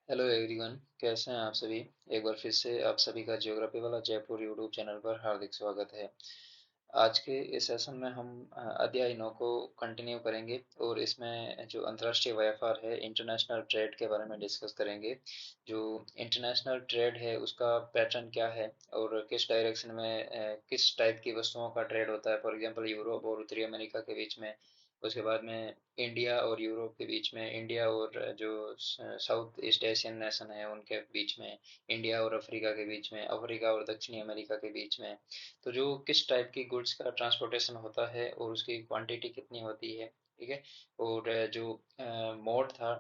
Hello everyone, कैसे हैं आप सभी। एक बार फिर से आप सभी का ज्योग्राफी वाला जयपुर यूट्यूब चैनल पर हार्दिक स्वागत है। आज के इस सेशन में हम अध्याय 9 को कंटिन्यू करेंगे और इसमें जो अंतर्राष्ट्रीय व्यापार है, इंटरनेशनल ट्रेड के बारे में डिस्कस करेंगे। जो इंटरनेशनल ट्रेड है उसका पैटर्न क्या है और किस डायरेक्शन में किस टाइप की वस्तुओं का ट्रेड होता है। फॉर एग्जांपल यूरोप और उत्तरी अमेरिका के बीच में, उसके बाद में इंडिया और यूरोप के बीच में, इंडिया और जो साउथ ईस्ट एशियन नेशन है उनके बीच में, इंडिया और अफ्रीका के बीच में, अफ्रीका और दक्षिणी अमेरिका के बीच में। तो जो किस टाइप की गुड्स का ट्रांसपोर्टेशन होता है और उसकी क्वांटिटी कितनी होती है, ठीक है। और जो मोड था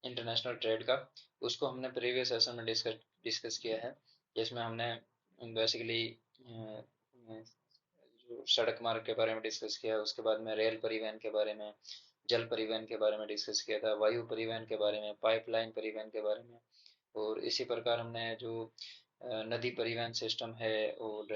इंटरनेशनल ट्रेड का, उसको हमने प्रीवियस सेशन में डिस्कस डिस्कस किया है, जिसमें हमने बेसिकली जो सड़क मार्ग के बारे में डिस्कस किया, उसके बाद में रेल परिवहन के बारे में, जल परिवहन के बारे में डिस्कस किया था, वायु परिवहन के बारे में, पाइपलाइन परिवहन के बारे में। और इसी प्रकार हमने जो नदी परिवहन सिस्टम है और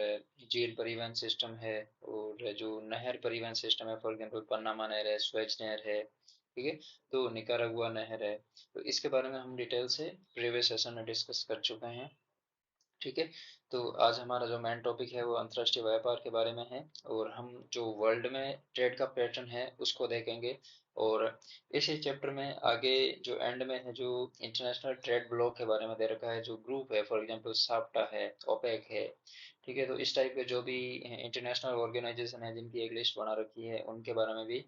झील परिवहन सिस्टम है और जो नहर परिवहन सिस्टम है, फॉर एग्जाम्पल पन्नामा नहर है, स्वेज नहर है, ठीक है, तो निकारागुआ नहर है। तो इसके बारे में हम डिटेल से प्रीवियस सेशन में डिस्कस कर चुके हैं, ठीक है। तो आज हमारा जो मेन टॉपिक है वो अंतर्राष्ट्रीय व्यापार के बारे में है और हम जो वर्ल्ड में ट्रेड का पैटर्न है उसको देखेंगे। और इसी चैप्टर में आगे जो एंड में है, जो इंटरनेशनल ट्रेड ब्लॉक के बारे में दे रखा है, जो ग्रुप है, फॉर एग्जांपल साप्टा है, ओपेक है, ठीक है। तो इस टाइप के जो भी इंटरनेशनल ऑर्गेनाइजेशन है जिनकी एक लिस्ट बना रखी है, उनके बारे में भी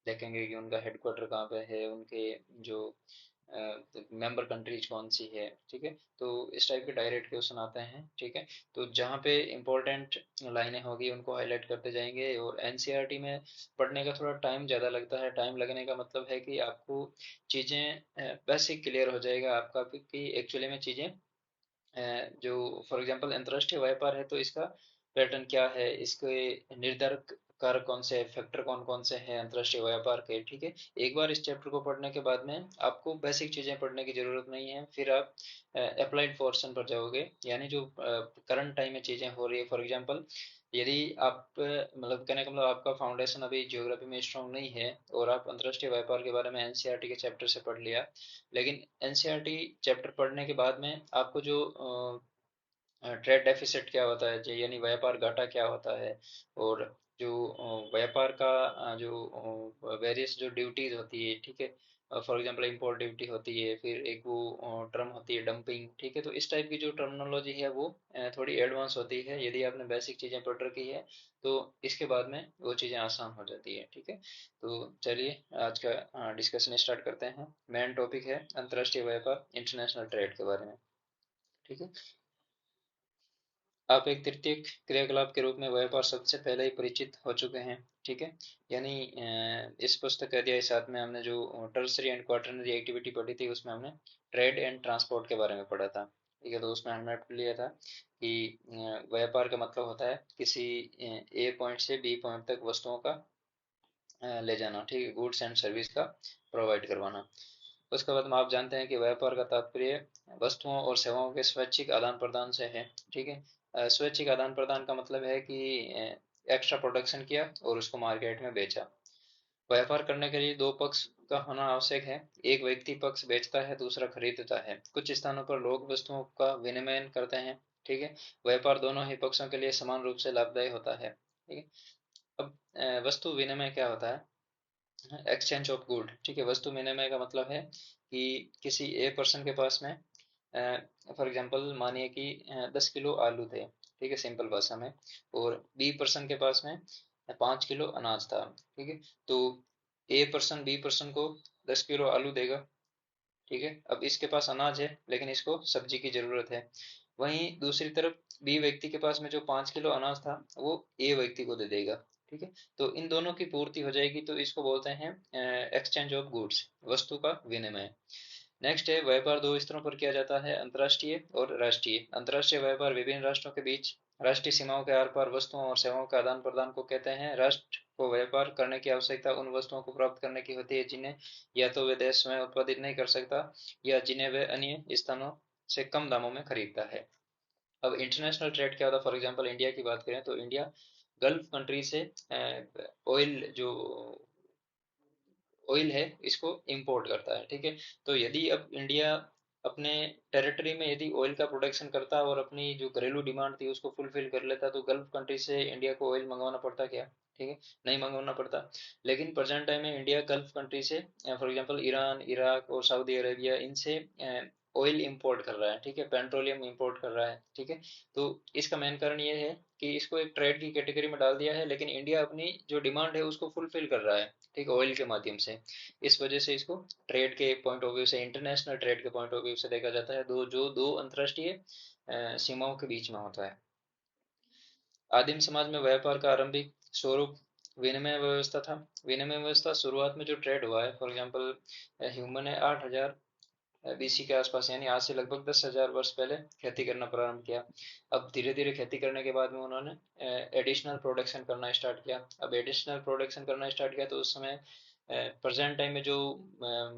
देखेंगे कि उनका हेडक्वार्टर कहाँ पे है, उनके जो मेंबर कंट्रीज कौन सी है, ठीक है। तो इस टाइप के डायरेक्ट क्वेश्चन आते हैं, ठीक है। तो जहाँ पे इम्पोर्टेंट लाइनें होगी उनको हाईलाइट करते जाएंगे। और एनसीईआरटी में पढ़ने का थोड़ा टाइम ज़्यादा लगता है। टाइम लगने का मतलब है कि आपको चीज़ें बेसिक क्लियर हो जाएगा आपका कि एक्चुअली में चीज़ें जो फॉर एग्जांपल अंतर्राष्ट्रीय व्यापार है तो इसका पैटर्न क्या है, इसके निर्धारक कारक कौन से हैं, फैक्टर कौन कौन से हैं अंतर्राष्ट्रीय व्यापार के, ठीक है। एक बार इस चैप्टर को पढ़ने के बाद में आपको बेसिक चीजें पढ़ने की जरूरत नहीं है, फिर आप अप्लाइड पोर्शन पर जाओगे, यानी जो करंट टाइम में चीजें हो रही है। फॉर एग्जांपल यदि आप मतलब कहने का मतलब आपका फाउंडेशन अभी ज्योग्राफी में स्ट्रांग नहीं है और आप अंतर्राष्ट्रीय व्यापार के बारे में एनसीईआरटी के चैप्टर से पढ़ लिया, लेकिन एनसीईआरटी चैप्टर पढ़ने के बाद में आपको जो ट्रेड डेफिसिट क्या होता है, यानी व्यापार घाटा क्या होता है, और जो व्यापार का जो वेरियस जो ड्यूटीज होती है, ठीक है। फॉर एग्जांपल इंपोर्ट ड्यूटी होती है, फिर एक वो टर्म होती है डंपिंग, ठीक है। तो इस टाइप की जो टर्मिनोलॉजी है वो थोड़ी एडवांस होती है। यदि आपने बेसिक चीज़ें पढ़ रखी है तो इसके बाद में वो चीज़ें आसान हो जाती है, ठीक है। तो चलिए आज का डिस्कशन स्टार्ट करते हैं। मेन टॉपिक है अंतर्राष्ट्रीय व्यापार, इंटरनेशनल ट्रेड के बारे में, ठीक है। आप एक तृतीयक क्रियाकलाप के रूप में व्यापार शब्द से पहले ही परिचित हो चुके हैं, ठीक है। यानी इस पुस्तक के अध्याय 7 में हमने जो टर्सरी एंड क्वार्टरनरी एक्टिविटी पढ़ी थी, उसमें हमने ट्रेड एंड ट्रांसपोर्ट के बारे में पढ़ा था, ठीक है। तो उसमें हमने पढ़ लिया था कि व्यापार का मतलब होता है किसी ए पॉइंट से बी पॉइंट तक वस्तुओं का ले जाना, ठीक है, गुड्स एंड सर्विस का प्रोवाइड करवाना। उसके बाद में आप जानते हैं कि व्यापार का तात्पर्य वस्तुओं और सेवाओं के स्वैच्छिक आदान प्रदान से है, ठीक है। स्वैच्छिक आदान प्रदान का मतलब है कि एक्स्ट्रा प्रोडक्शन किया और उसको मार्केट में बेचा। व्यापार करने के लिए दो पक्ष का होना आवश्यक है। एक व्यक्ति पक्ष बेचता है, दूसरा खरीदता है। कुछ स्थानों पर लोग वस्तुओं का विनिमय करते हैं, ठीक है। व्यापार दोनों ही पक्षों के लिए समान रूप से लाभदायी होता है, ठीक है। अब वस्तु विनिमय क्या होता है? एक्सचेंज ऑफ गुड, ठीक है। वस्तु विनिमय का मतलब है कि किसी एक पर्सन के पास में फॉर एग्जांपल मानिए कि 10 किलो आलू थे, ठीक है, सिंपल भाषा में, और बी पर्सन के पास में 5 किलो अनाज था, ठीक है। तो ए पर्सन बी पर्सन को 10 किलो आलू देगा, ठीक है। अब इसके पास अनाज है लेकिन इसको सब्जी की जरूरत है। वहीं दूसरी तरफ बी व्यक्ति के पास में जो 5 किलो अनाज था वो ए व्यक्ति को दे देगा, ठीक है। तो इन दोनों की पूर्ति हो जाएगी, तो इसको बोलते हैं एक्सचेंज ऑफ गुड्स, वस्तु का विनिमय। नेक्स्ट है व्यापार दो स्तरों पर किया जाता है, अंतर्राष्ट्रीय और राष्ट्रीय। अंतर्राष्ट्रीय व्यापार विभिन्न राष्ट्रों के बीच राष्ट्रीय सीमाओं के आर पार वस्तुओं और सेवाओं का आदान प्रदान को कहते हैं। राष्ट्र को व्यापार करने की आवश्यकता उन वस्तुओं को प्राप्त करने की होती है जिन्हें या तो वे देश स्वयं उत्पादित नहीं कर सकता या जिन्हें वे अन्य स्थानों से कम दामों में खरीदता है। अब इंटरनेशनल ट्रेड क्या होता है? फॉर एग्जांपल इंडिया की बात करें तो इंडिया गल्फ कंट्री से ऑयल जो ऑयल है इसको इंपोर्ट करता है, ठीक है। तो यदि अब इंडिया अपने टेरिटरी में यदि ऑयल का प्रोडक्शन करता और अपनी जो घरेलू डिमांड थी उसको फुलफिल कर लेता, तो गल्फ कंट्री से इंडिया को ऑयल मंगवाना पड़ता क्या? ठीक है, नहीं मंगवाना पड़ता। लेकिन प्रेजेंट टाइम में इंडिया गल्फ कंट्री से, फॉर एग्जांपल ईरान, इराक और सऊदी अरेबिया, इनसे ऑयल इंपोर्ट कर रहा है, ठीक है, पेट्रोलियम इंपोर्ट कर रहा है, ठीक है। तो इसका मेन कारण ये है कि इसको एक ट्रेड की कैटेगरी में डाल दिया है, लेकिन इंडिया अपनी जो डिमांड है उसको फुलफिल कर रहा है, ठीक है, ऑयल के माध्यम से। इस वजह से इसको ट्रेड के पॉइंट ऑफ व्यू से, इंटरनेशनल ट्रेड के पॉइंट ऑफ व्यू से देखा जाता है, दो अंतर्राष्ट्रीय सीमाओं के बीच में होता है। आदिम समाज में व्यापार का आरंभिक स्वरूप विनिमय व्यवस्था था। विनिमय व्यवस्था शुरुआत में जो ट्रेड हुआ है, फॉर एग्जांपल ह्यूमन ने 8000 बीसी के आसपास, यानी आज से लगभग 10,000 वर्ष पहले खेती करना प्रारंभ किया। अब धीरे धीरे खेती करने के बाद में उन्होंने एडिशनल प्रोडक्शन करना स्टार्ट किया। अब एडिशनल प्रोडक्शन करना स्टार्ट किया तो उस समय प्रेजेंट टाइम में जो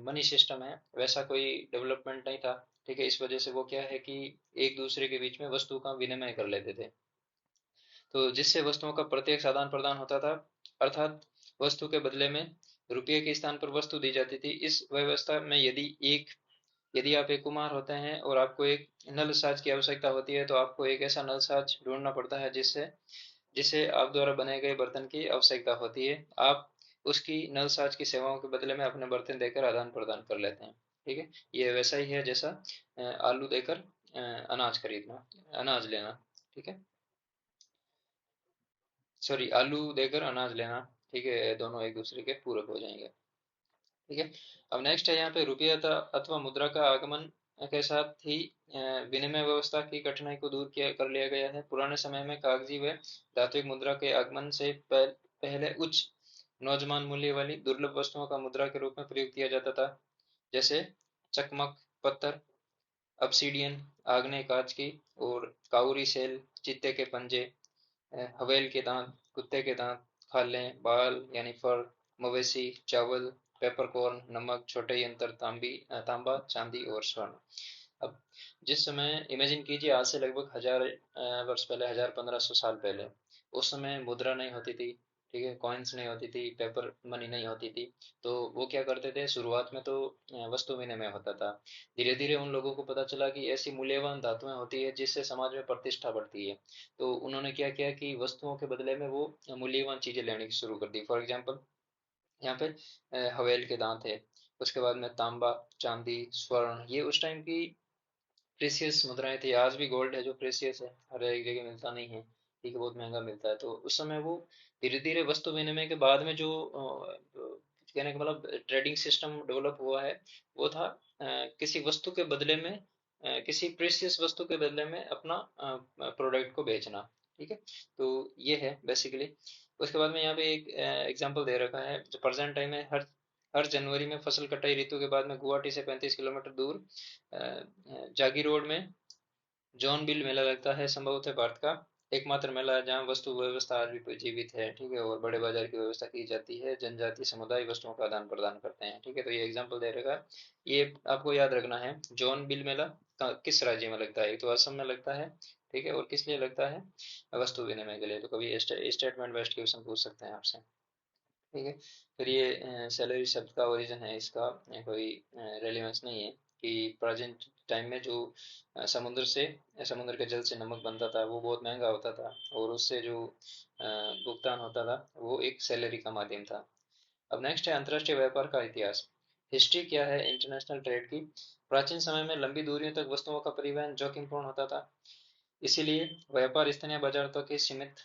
मनी सिस्टम है वैसा कोई डेवलपमेंट नहीं था, ठीक है। इस वजह से वो क्या है कि एक दूसरे के बीच में वस्तु का विनिमय कर लेते थे, तो जिससे वस्तुओं का प्रत्यक्ष आदान प्रदान होता था, अर्थात वस्तु के बदले में रुपये के स्थान पर वस्तु दी जाती थी। इस व्यवस्था में यदि आप एक कुम्हार होते हैं और आपको एक नल साज की आवश्यकता होती है, तो आपको एक ऐसा नल साज ढूंढना पड़ता है जिससे जिसे आप द्वारा बनाए गए बर्तन की आवश्यकता होती है। आप उसकी नल साज की सेवाओं के बदले में अपने बर्तन देकर आदान प्रदान कर लेते हैं, ठीक है। ये वैसा ही है जैसा आलू देकर अनाज खरीदना, अनाज लेना, ठीक है, सॉरी, आलू देकर अनाज लेना, ठीक है, दोनों एक दूसरे के पूरक हो जाएंगे, ठीक है। अब नेक्स्ट है यहाँ पे रुपया अथवा मुद्रा का आगमन के साथ ही विनिमय व्यवस्था की कठिनाई को दूर किया कर लिया गया है। पुराने समय में कागजी व धात्विक मुद्रा के आगमन से पहले उच्च नौजवान मूल्य वाली दुर्लभ वस्तुओं का मुद्रा के रूप में प्रयोग किया जाता था, जैसे चकमक पत्थर, obsidian आग्नेय कांच की, और काउरी सेल, चीते के पंजे, हवेल के दांत, कुत्ते के दांत, खालें, बाल यानी फर, मवेशी, चावल, पेपरकॉर्न, नमक, छोटे यंत्र, तांबा, चांदी और स्वर्ण। अब जिस समय इमेजिन कीजिए, आज से लगभग 1000 वर्ष पहले, 1500 साल पहले, उस समय मुद्रा नहीं होती थी, ठीक है, कॉइन्स नहीं होती थी, पेपर मनी नहीं होती थी। तो वो क्या करते थे, शुरुआत में तो वस्तु विनिमय होता था। धीरे धीरे उन लोगों को पता चला कि ऐसी मूल्यवान धातुएं होती है जिससे समाज में प्रतिष्ठा बढ़ती है। तो उन्होंने क्या किया कि वस्तुओं के बदले में वो मूल्यवान चीजें लेनी शुरू कर दी। फॉर एग्जाम्पल यहाँ पे हवेल के दांत है, उसके बाद में तांबा, चांदी, स्वर्ण, ये उस टाइम की प्रेशियस मुद्राएं थी। आज भी गोल्ड है जो प्रेशियस है, हर एक जगह मिलता नहीं है, ठीक है, बहुत महंगा मिलता है। तो उस समय वो धीरे धीरे वस्तु विनिमय के बाद में जो कहने का मतलब ट्रेडिंग सिस्टम डेवलप हुआ है, वो था किसी वस्तु के बदले में, किसी प्रेशियस वस्तु के बदले में अपना प्रोडक्ट को बेचना, ठीक है। तो ये है बेसिकली। उसके बाद में यहाँ पे एक एग्जांपल दे रखा है, जो प्रेजेंट टाइम में हर हर जनवरी में फसल कटाई ऋतु के बाद में गुवाहाटी से 35 किलोमीटर दूर जागी रोड में जॉन बिल मेला लगता है। संभवतः भारत का एकमात्र मेला है जहाँ वस्तु व्यवस्था आज भी जीवित है, ठीक है, और बड़े बाजार की व्यवस्था की जाती है। जनजाति समुदाय वस्तुओं का आदान प्रदान करते हैं, ठीक है। तो ये एग्जाम्पल दे रखा है, ये आपको याद रखना है। जॉन बिल मेला किस राज्य में लगता है? एक तो असम में लगता है, ठीक है, और किस लिए लगता है? वस्तु विनिमय के लिए। तो कभी स्टेटमेंट बेस्ड क्वेश्चन पूछ सकते हैं आपसे, ठीक है। फिर ये सैलरी शब्द का ओरिजिन है, इसका कोई रेलिवेंस नहीं है कि प्रेजेंट टाइम में जो समुद्र के जल से नमक बनता था वो बहुत महंगा होता था, और उससे जो भुगतान होता था वो एक सैलरी का माध्यम था। अब नेक्स्ट है अंतर्राष्ट्रीय व्यापार का इतिहास। हिस्ट्री क्या है इंटरनेशनल ट्रेड की? प्राचीन समय में लंबी दूरियों तक वस्तुओं का परिवहन जोखिमपूर्ण होता था, इसीलिए व्यापार स्थानीय बाजार तक ही सीमित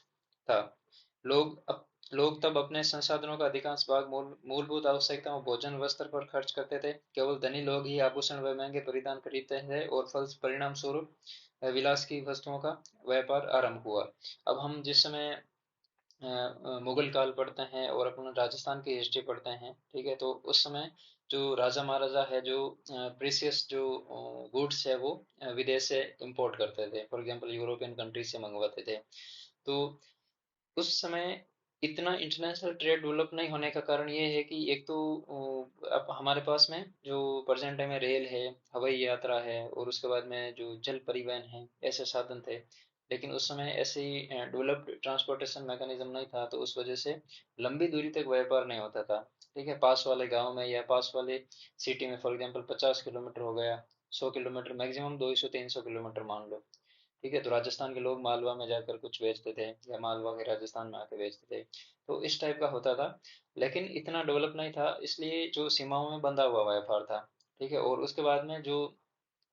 था। लोग अप, लोग तब अपने संसाधनों का अधिकांश भाग मूलभूत आवश्यकताओं, भोजन, वस्त्र पर खर्च करते थे। केवल धनी लोग ही आभूषण व महंगे परिधान खरीदते थे, और फल परिणाम स्वरूप विलास की वस्तुओं का व्यापार आरंभ हुआ। अब हम जिस समय मुगल काल पढ़ते हैं और अपन राजस्थान की हिस्ट्री पढ़ते हैं, ठीक है, तो उस समय जो राजा महाराजा है, जो प्रीसियस जो गुड्स है वो विदेश से इंपोर्ट करते थे, फॉर एग्जांपल यूरोपियन कंट्री से मंगवाते थे। तो उस समय इतना इंटरनेशनल ट्रेड डेवलप नहीं होने का कारण ये है कि एक तो अब हमारे पास में जो प्रेजेंट टाइम में रेल है, हवाई यात्रा है, और उसके बाद में जो जल परिवहन है, ऐसे साधन थे। लेकिन उस समय ऐसी डेवलप्ड ट्रांसपोर्टेशन मैकेनिज्म नहीं था, तो उस वजह से लंबी दूरी तक व्यापार नहीं होता था, ठीक है। पास वाले गांव में या पास वाले सिटी में, फॉर एग्जांपल 50 किलोमीटर हो गया, 100 किलोमीटर, मैक्सिमम 200-300 किलोमीटर मान लो। ठीक है, तो राजस्थान के लोग मालवा में जाकर कुछ बेचते थे, या मालवा के राजस्थान में आके बेचते थे। तो इस टाइप का होता था, लेकिन इतना डेवलप नहीं था, इसलिए जो सीमाओं में बंधा हुआ व्यापार था। ठीक है, और उसके बाद में जो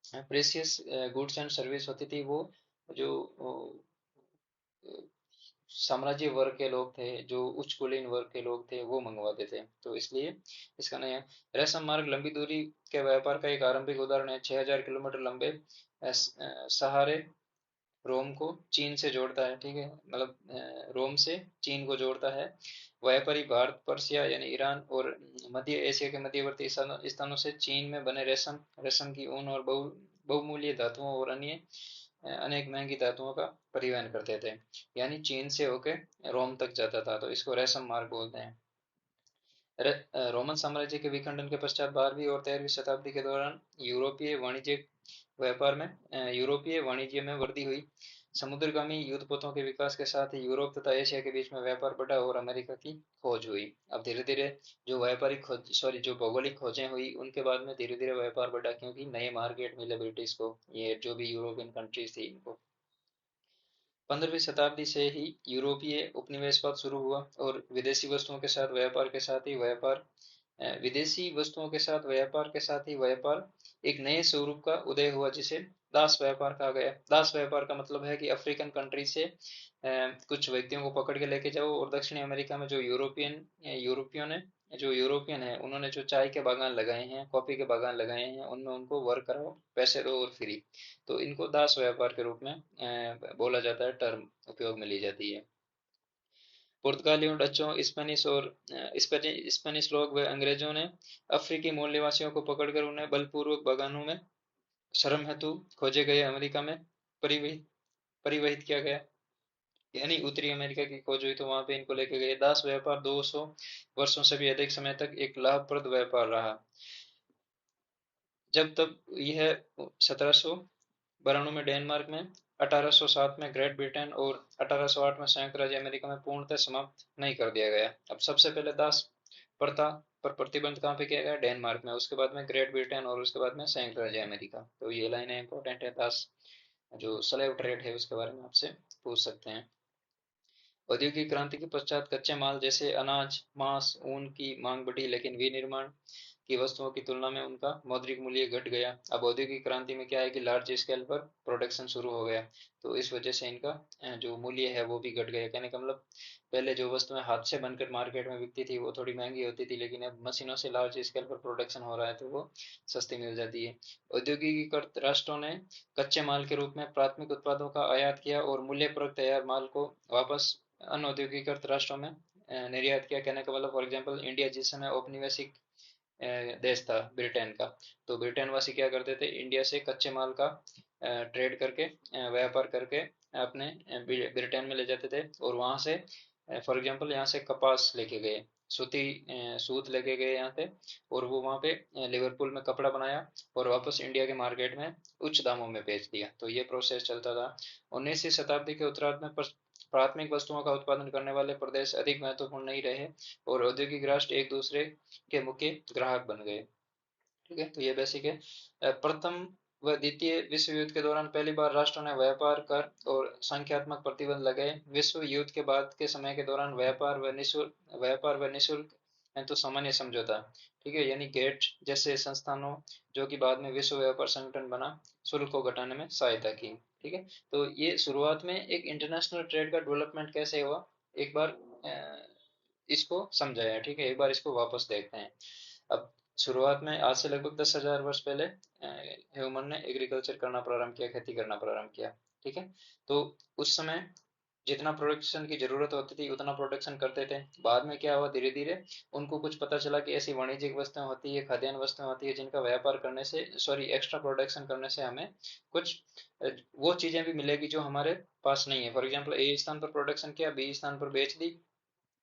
प्रेशियस गुड्स एंड सर्विस होती थी, वो जो साम्राज्य वर्ग के लोग थे, जो उच्च कुलीन वर्ग के लोग थे, वो मंगवाते थे। तो इसलिए इसका नया रेशम मार्ग लंबी दूरी के व्यापार का एक आरंभिक उदाहरण है। 6000 किलोमीटर लंबे सहारे रोम को चीन से जोड़ता है। ठीक है, मतलब रोम से चीन को जोड़ता है। व्यापारी भारत, पर्शिया यानी ईरान और मध्य एशिया के मध्यवर्ती स्थानों से चीन में बने रेशम, रेशम की ऊन और बहुमूल्य धातुओं और अन्य अनेक महंगी धातुओं का परिवहन करते थे। यानी चीन से होके रोम तक जाता था, तो इसको रेशम मार्ग बोलते हैं। रोमन साम्राज्य के विखंडन के पश्चात 12वीं और 13वीं शताब्दी के दौरान यूरोपीय वाणिज्य में वृद्धि हुई। समुद्रगामी युद्धपोतों के विकास के साथ ही यूरोप तथा एशिया के बीच में व्यापार बढ़ा और अमेरिका की खोज हुई। अब धीरे धीरे जो व्यापारिक खोज, सॉरी, जो भौगोलिक खोजें हुई, उनके बाद में धीरे धीरे व्यापार बढ़ा, क्योंकि नए मार्केट मिले ब्रिटिश को, ये जो भी यूरोपियन कंट्रीज थी इनको। 15वीं शताब्दी से ही यूरोपीय उपनिवेशवाद शुरू हुआ, और विदेशी वस्तुओं के साथ व्यापार के साथ ही व्यापार एक नए स्वरूप का उदय हुआ, जिसे दास व्यापार कहा गया। दास व्यापार का मतलब है कि अफ्रीकन कंट्री से कुछ व्यक्तियों को पकड़ के लेके जाओ, और दक्षिणी अमेरिका में जो यूरोपियन है, उन्होंने जो चाय के बागान लगाए हैं, कॉफी के बागान लगाए हैं, उनमें उनको वर्क कराओ, पैसे दो और फ्री। तो इनको दास व्यापार के रूप में बोला जाता है, टर्म उपयोग में ली जाती है। पुर्तगालियों, डचों, स्पेनिश और स्पेनिश लोग व अंग्रेजों ने अफ्रीकी मूल निवासियों को पकड़कर उन्हें बलपूर्वक बागानों में श्रम हेतु खोजे गए अमेरिका में परिवहित परिवहित किया गया। यानी उत्तरी अमेरिका की खोज हुई, तो वहां पे इनको लेके गए। दास व्यापार 200 वर्षों से भी अधिक समय तक एक लाभप्रद व्यापार रहा, जब तक यह 1792 में डेनमार्क में, 1807 में ग्रेट ब्रिटेन और 1808 में संयुक्त राज्य अमेरिका में पूर्णतः समाप्त नहीं कर दिया गया। अब सबसे पहले दास प्रथा पर प्रतिबंध कहाँ पे किया गया? डेनमार्क में, उसके बाद में ग्रेट ब्रिटेन, और उसके बाद में संयुक्त राज्य अमेरिका। तो ये लाइनें इंपॉर्टेंट है। दास जो स्लेव ट्रेड है उसके बारे में आपसे पूछ सकते हैं। औद्योगिक क्रांति के पश्चात कच्चे माल जैसे अनाज, मांस, ऊन की मांग बढ़ी, लेकिन विनिर्माण की वस्तुओं की तुलना में उनका मौद्रिक मूल्य घट गया। अब औद्योगिक क्रांति में क्या है कि लार्ज स्केल पर प्रोडक्शन शुरू हो गया, तो इस वजह से इनका जो मूल्य है वो भी घट गया। कहने का मतलब, पहले जो वस्तुएं हाथ से बनकर मार्केट में बिकती थी वो थोड़ी महंगी होती थी, लेकिन अब मशीनों से लार्ज स्केल पर प्रोडक्शन हो रहा है, तो वो सस्ती मिल जाती है। औद्योगिक राष्ट्रों ने कच्चे माल के रूप में प्राथमिक उत्पादों का आयात किया और मूल्य पर तैयार माल को वापस अनऔद्योगिक राष्ट्रों में निर्यात किया। कहने का मतलब, फॉर एग्जांपल इंडिया जिस समय औपनिवेशिक देश था ब्रिटेन का, तो ब्रिटेन वासी क्या करते थे, इंडिया से कच्चे माल का ट्रेड करके, व्यापार करके अपने ब्रिटेन में ले जाते थे, और वहां से फॉर एग्जांपल यहाँ से कपास लेके गए, सूती सूत लेके गए यहाँ पे, और वो वहाँ पे लिवरपूल में कपड़ा बनाया और वापस इंडिया के मार्केट में उच्च दामों में बेच दिया। तो ये प्रोसेस चलता था। 19वीं शताब्दी के उत्तरार्ध में प्राथमिक वस्तुओं का उत्पादन करने वाले प्रदेश अधिक महत्वपूर्ण नहीं रहे, और औद्योगिक राष्ट्र एक दूसरे के मुख्य ग्राहक बन गए। ठीक है, तो ये बेसिक है। प्रथम व द्वितीय विश्व युद्ध के दौरान पहली बार राष्ट्रों ने व्यापार कर और संख्यात्मक प्रतिबंध लगाए। विश्व युद्ध के बाद के समय के दौरान व्यापार व निःशुल्क तो सामान्य समझौता, ठीक है, यानी गेट जैसे संस्थानों, जो कि बाद में विश्व व्यापार संगठन बना, शुल्क को घटाने में सहायता की। ठीक है, तो ये शुरुआत में एक इंटरनेशनल ट्रेड का डेवलपमेंट कैसे हुआ, एक बार इसको समझाया। ठीक है, एक बार इसको वापस देखते हैं। अब शुरुआत में, आज से लगभग 10,000 वर्ष पहले ह्यूमन ने एग्रीकल्चर करना प्रारंभ किया, खेती करना प्रारंभ किया। ठीक है, तो उस समय जितना प्रोडक्शन की जरूरत होती थी उतना प्रोडक्शन करते थे। बाद में क्या हुआ, धीरे धीरे उनको कुछ पता चला कि ऐसी वाणिज्यिक वस्तुएं होती है, खाद्यान्न वस्तुएं होती है, जिनका व्यापार करने से, सॉरी, एक्स्ट्रा प्रोडक्शन करने से हमें कुछ वो चीजें भी मिलेगी जो हमारे पास नहीं है। फॉर एग्जाम्पल, ए स्थान पर प्रोडक्शन किया, बी स्थान पर बेच दी,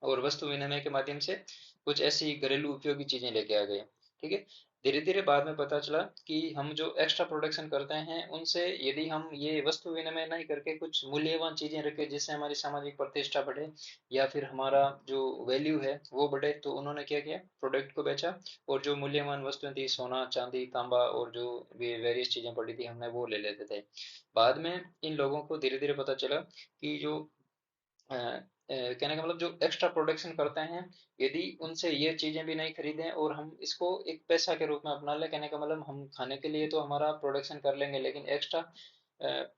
और वस्तु विनिमय के माध्यम से कुछ ऐसी घरेलू उपयोगी चीजें लेके आ गए। ठीक है। धीरे धीरे बाद में पता चला कि हम जो एक्स्ट्रा प्रोडक्शन करते हैं उनसे यदि हम ये वस्तु विनिमय नहीं करके कुछ मूल्यवान चीजें रखें जिससे हमारी सामाजिक प्रतिष्ठा बढ़े या फिर हमारा जो वैल्यू है वो बढ़े, तो उन्होंने क्या किया, प्रोडक्ट को बेचा और जो मूल्यवान वस्तुएं थी, सोना चांदी तांबा और जो भी वेरियस चीजें पड़ी थी, हमने वो ले लेते थे। बाद में इन लोगों को धीरे धीरे पता चला कि जो कहने का मतलब जो एक्स्ट्रा प्रोडक्शन करते हैं, यदि उनसे ये चीजें भी नहीं खरीदें और हम इसको एक पैसा के रूप में अपना ले, कहने का मतलब हम खाने के लिए तो हमारा प्रोडक्शन कर लेंगे लेकिन एक्स्ट्रा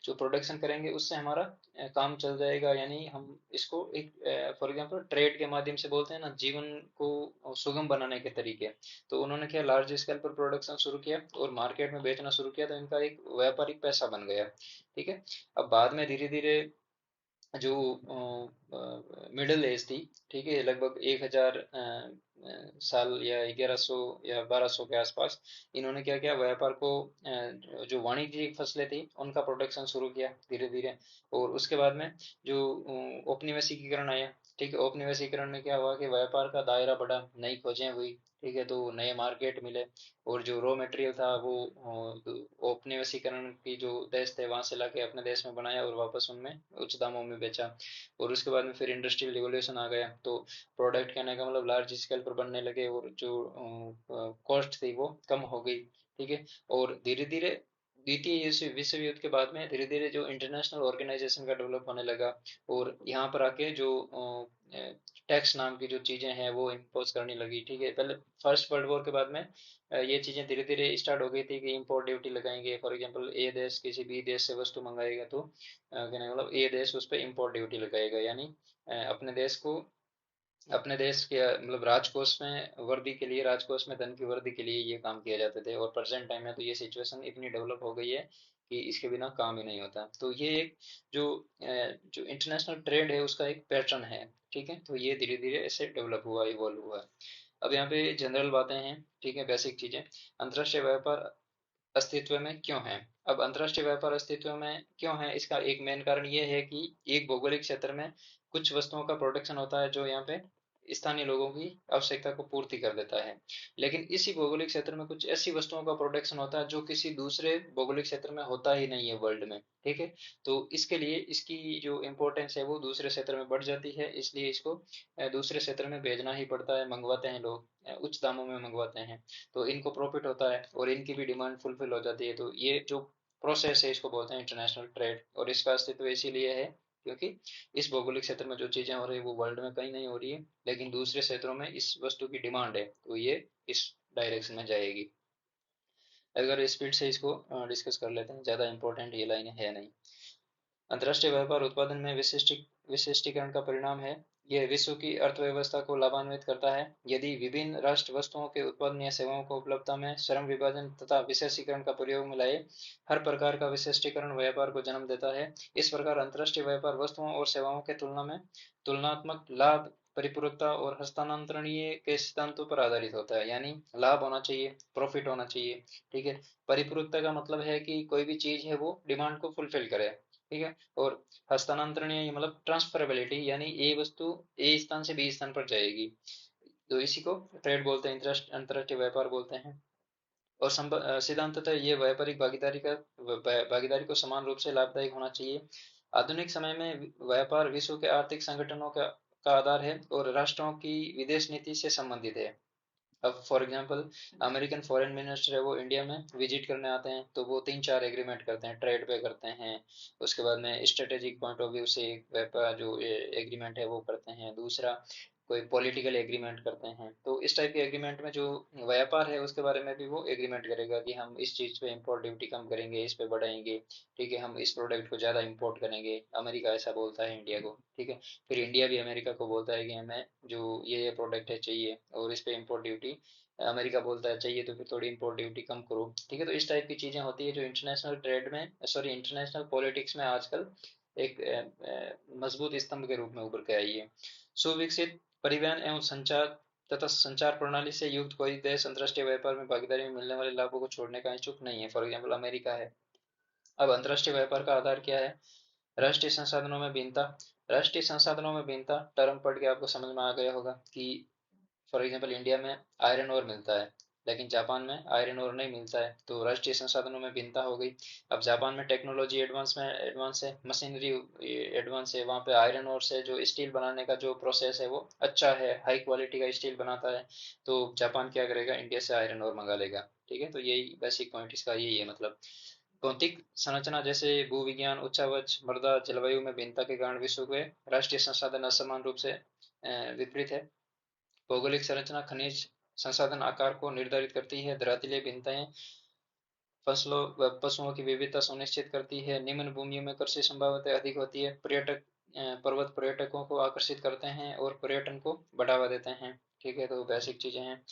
जो प्रोडक्शन करेंगे उससे हमारा काम चल जाएगा, यानी हम इसको एक फॉर एग्जांपल ट्रेड के माध्यम से बोलते हैं ना, जीवन को सुगम बनाने के तरीके। तो उन्होंने क्या, लार्ज स्केल पर प्रोडक्शन शुरू किया और मार्केट में बेचना शुरू किया, तो इनका एक व्यापारिक पैसा बन गया। ठीक है। अब बाद में धीरे धीरे जो मिडिल एज थी, ठीक है, लगभग 1000 साल या 1100 या 1200 के आसपास, इन्होंने क्या किया, व्यापार को जो वाणिज्यिक फसलें थी उनका प्रोडक्शन शुरू किया धीरे धीरे। और उसके बाद में जो औपनिवेशिकीकरण आया, ठीक है, औपनिवेशीकरण में क्या हुआ कि व्यापार का दायरा बढ़ा, नई खोजें हुई, ठीक है, तो नए मार्केट मिले और जो रॉ मटेरियल था वो औपनिवेशीकरण की जो देश थे वहां से लाके अपने देश में बनाया और वापस उनमें उच्च दामों में बेचा। और उसके बाद में फिर इंडस्ट्रियल रिवोल्यूशन आ गया, तो प्रोडक्ट कहने का मतलब लार्ज स्केल पर बनने लगे और जो कॉस्ट थी वो कम हो गई। ठीक है। और धीरे धीरे द्वितीय विश्व युद्ध के बाद में धीरे धीरे जो इंटरनेशनल ऑर्गेनाइजेशन का डेवलप होने लगा और यहाँ पर आके जो टैक्स नाम की जो चीजें हैं वो इम्पोज करनी लगी। ठीक है। पहले फर्स्ट वर्ल्ड वॉर के बाद में ये चीजें धीरे धीरे स्टार्ट हो गई थी कि इम्पोर्ट ड्यूटी लगाएंगे, फॉर एग्जांपल ए देश किसी बी देश से वस्तु मंगाएगा तो कहने का मतलब ए देश उस पर इम्पोर्ट ड्यूटी लगाएगा, यानी अपने देश को, अपने देश के मतलब राजकोष में वृद्धि के लिए, राजकोष में धन की वृद्धि के लिए ये काम किए जाते थे। और प्रेजेंट टाइम में तो ये सिचुएशन इतनी डेवलप हो गई है कि इसके बिना काम ही नहीं होता। तो ये एक जो जो इंटरनेशनल ट्रेड है उसका एक पैटर्न है। ठीक है। तो ये धीरे धीरे ऐसे डेवलप हुआ, इवॉल्व हुआ। अब यहाँ पे जनरल बातें हैं, ठीक है, बेसिक चीजें। अंतरराष्ट्रीय व्यापार अस्तित्व में क्यों है? अब अंतरराष्ट्रीय व्यापार अस्तित्व में क्यों है, इसका एक मेन कारण ये है कि एक भौगोलिक क्षेत्र में कुछ वस्तुओं का प्रोडक्शन होता है जो यहाँ पे स्थानीय लोगों की आवश्यकता को पूर्ति कर देता है, लेकिन इसी भौगोलिक क्षेत्र में कुछ ऐसी वस्तुओं का प्रोडक्शन होता है जो किसी दूसरे भौगोलिक क्षेत्र में होता ही नहीं है वर्ल्ड में। ठीक है। तो इसके लिए इसकी जो इम्पोर्टेंस है वो दूसरे क्षेत्र में बढ़ जाती है, इसलिए इसको दूसरे क्षेत्र में भेजना ही पड़ता है, मंगवाते हैं लोग, उच्च दामों में मंगवाते हैं। तो इनको प्रॉफिट होता है और इनकी भी डिमांड फुलफिल हो जाती है। तो ये जो प्रोसेस है इसको बोलते हैं इंटरनेशनल ट्रेड, और इसका अस्तित्व इसीलिए है क्योंकि इस भौगोलिक क्षेत्र में जो चीजें हो रही है वो वर्ल्ड में कहीं नहीं हो रही है, लेकिन दूसरे क्षेत्रों में इस वस्तु की डिमांड है, तो ये इस डायरेक्शन में जाएगी। अगर स्पीड से इसको डिस्कस कर लेते हैं, ज़्यादा इंपॉर्टेंट ये लाइन है नहीं। अंतर्राष्ट्रीय व्यापार उत्पादन में विशिष्टीकरण का परिणाम है। यह विश्व की अर्थव्यवस्था को लाभान्वित करता है। यदि विभिन्न राष्ट्र वस्तुओं के उत्पादन या सेवाओं को उपलब्धता में श्रम विभाजन तथा विशेषीकरण का प्रयोग में लाए, हर प्रकार का विशिष्टीकरण व्यापार को जन्म देता है। इस प्रकार अंतर्राष्ट्रीय व्यापार वस्तुओं और सेवाओं के तुलना में तुलनात्मक लाभ, परिपूरकता और हस्तांतरणीय के सिद्धांतों पर आधारित होता है, यानी लाभ होना चाहिए, प्रॉफिट होना चाहिए। ठीक है। परिपूरकता का मतलब है कि कोई भी चीज है वो डिमांड को फुलफिल करे। ठीक है। और हस्तांतरणीय मतलब ट्रांसफरेबिलिटी, यानी ए वस्तु ए स्थान से बी स्थान पर जाएगी, तो इसी को ट्रेड बोलते हैं, अंतरराष्ट्रीय व्यापार बोलते हैं। और सिद्धांततः ये व्यापारिक भागीदारी को समान रूप से लाभदायक होना चाहिए। आधुनिक समय में व्यापार विश्व के आर्थिक संगठनों का आधार है और राष्ट्रों की विदेश नीति से संबंधित है। अब for example American foreign minister है वो इंडिया में विजिट करने आते हैं, तो वो 3-4 एग्रीमेंट करते हैं, ट्रेड पे करते हैं। उसके बाद में स्ट्रेटेजिक पॉइंट ऑफ व्यू से एक व्यापार जो एग्रीमेंट है वो करते हैं। दूसरा कोई पॉलिटिकल एग्रीमेंट करते हैं। तो इस टाइप के एग्रीमेंट में जो व्यापार है उसके बारे में भी वो एग्रीमेंट करेगा कि हम इस चीज़ पे इम्पोर्ट ड्यूटी कम करेंगे, इस पे बढ़ाएंगे। ठीक है। हम इस प्रोडक्ट को ज़्यादा इम्पोर्ट करेंगे, अमेरिका ऐसा बोलता है इंडिया को। ठीक है। फिर इंडिया भी अमेरिका को बोलता है कि हमें जो ये प्रोडक्ट है चाहिए और इस पे इम्पोर्ट ड्यूटी, अमेरिका बोलता है चाहिए तो फिर थोड़ी इम्पोर्ट ड्यूटी कम करो। ठीक है। तो इस टाइप की चीजें होती है जो इंटरनेशनल ट्रेड में, सॉरी इंटरनेशनल पॉलिटिक्स में आजकल एक मजबूत स्तंभ के रूप में उभर के आई है। सुविकसित परिवहन एवं संचार तथा संचार प्रणाली से युक्त कोई देश अंतर्राष्ट्रीय व्यापार में भागीदारी में मिलने वाले लाभों को छोड़ने का इच्छुक नहीं है, फॉर एग्जाम्पल अमेरिका है। अब अंतर्राष्ट्रीय व्यापार का आधार क्या है? राष्ट्रीय संसाधनों में भिन्नता। राष्ट्रीय संसाधनों में भिन्नता टर्म पढ़ के आपको समझ में आ गया होगा कि फॉर एग्जाम्पल इंडिया में आयरन ओर मिलता है, लेकिन जापान में आयरन और नहीं मिलता है, तो राष्ट्रीय संसाधनों में भिन्नता हो गई। अब जापान में टेक्नोलॉजी एडवांस है, मशीनरी एडवांस है, वहाँ पे आयरन और से जो स्टील बनाने का जो प्रोसेस है वो अच्छा है, हाई क्वालिटी का स्टील बनाता है। तो जापान क्या करेगा, इंडिया से आयरन और मंगा लेगा। ठीक है, तो यही बेसिक पॉइंट इसका यही है। मतलब भौतिक संरचना जैसे भूविज्ञान, उच्चावच, मृदा, जलवायु में भिन्नता के कारण विश्व के राष्ट्रीय संसाधन असमान रूप से विपरीत है। भौगोलिक संरचना खनिज संसाधन आकार को निर्धारित करती है। धरातलीय भिन्नताएं फसलों व पशुओं की विविधता सुनिश्चित करती है। निम्न भूमियों में कृषि संभावनाएं अधिक होती है। पर्वत पर्यटकों को आकर्षित करते हैं और पर्यटन को बढ़ावा देते हैं। ठीक है, तो बेसिक चीजें हैं।